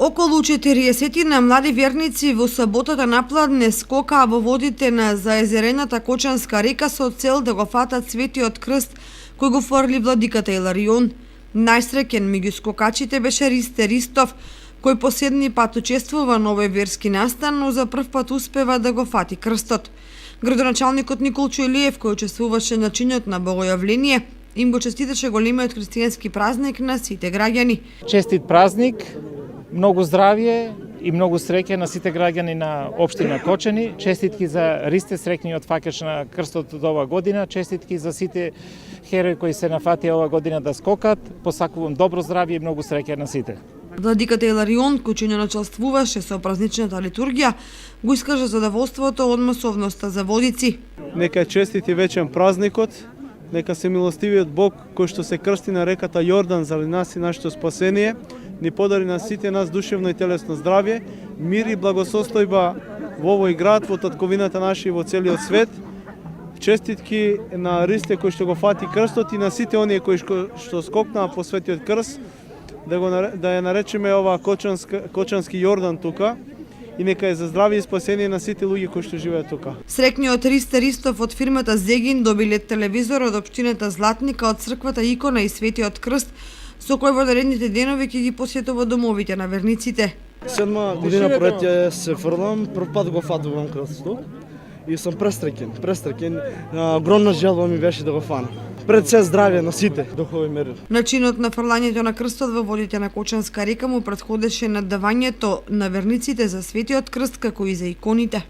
Околу 40 на млади верници во саботата напладне скокаа во водите на заезерената Кочанска река со цел да го фатат Светиот крст кој го фрли владиката Иларион. Најсреќен меѓу скокачите беше Ристе Ристов, кој последни пат учествува на овој верски настан, но за прв пат успева да го фати крстот. Градоначалникот Николчо Илиев, кој учествуваше на чинот на богојавление, им го честиташе големиот христијански празник на сите граѓани. Честит празник, многу здравје и многу среќа на сите граѓани на општина Кочани. Честитки за Ристе, среќниот факеш на крстот од ова година. Честитки за сите херои кои се нафатија ова година да скокат. Посакувам добро здравје и многу среќа на сите. Владиката Иларион, кој ќе началствуваше со празничната литургија, го искажа задоволството од масовноста за водици. Нека е честит и вечен празникот, нека се милостивиот Бог кој што се крсти на реката Јордан заради нас и нашето спасение, ни подари на сите нас душевно и телесно здравје, мир и благосостојба во овој град, во татковината наша и во целиот свет. Честитки на Ристе кој што го фати крстот и на сите оние кои што скокнаа по светиот крст, да ја наречеме ова Кочански Јордан тука, и нека е за здравје и спасение на сите луѓе кои што живеат тука. Среќниот Ристе Ристов од фирмата Зегин добиле телевизор од општината Златника од црквата Икона и Светиот крст, со кој во наредните денови ќе ги посетува домовите на верниците. 7 година поред ја се фрлам, прв пат го фатувам крстот и сум пресреќен. Огромна желба ми беше да го фанам. Пред се здравје на сите, духови мир. Начинот на фрлањето на крстот во водите на Кочанска река му претходеше наддавањето на верниците за Светиот крст како и за иконите.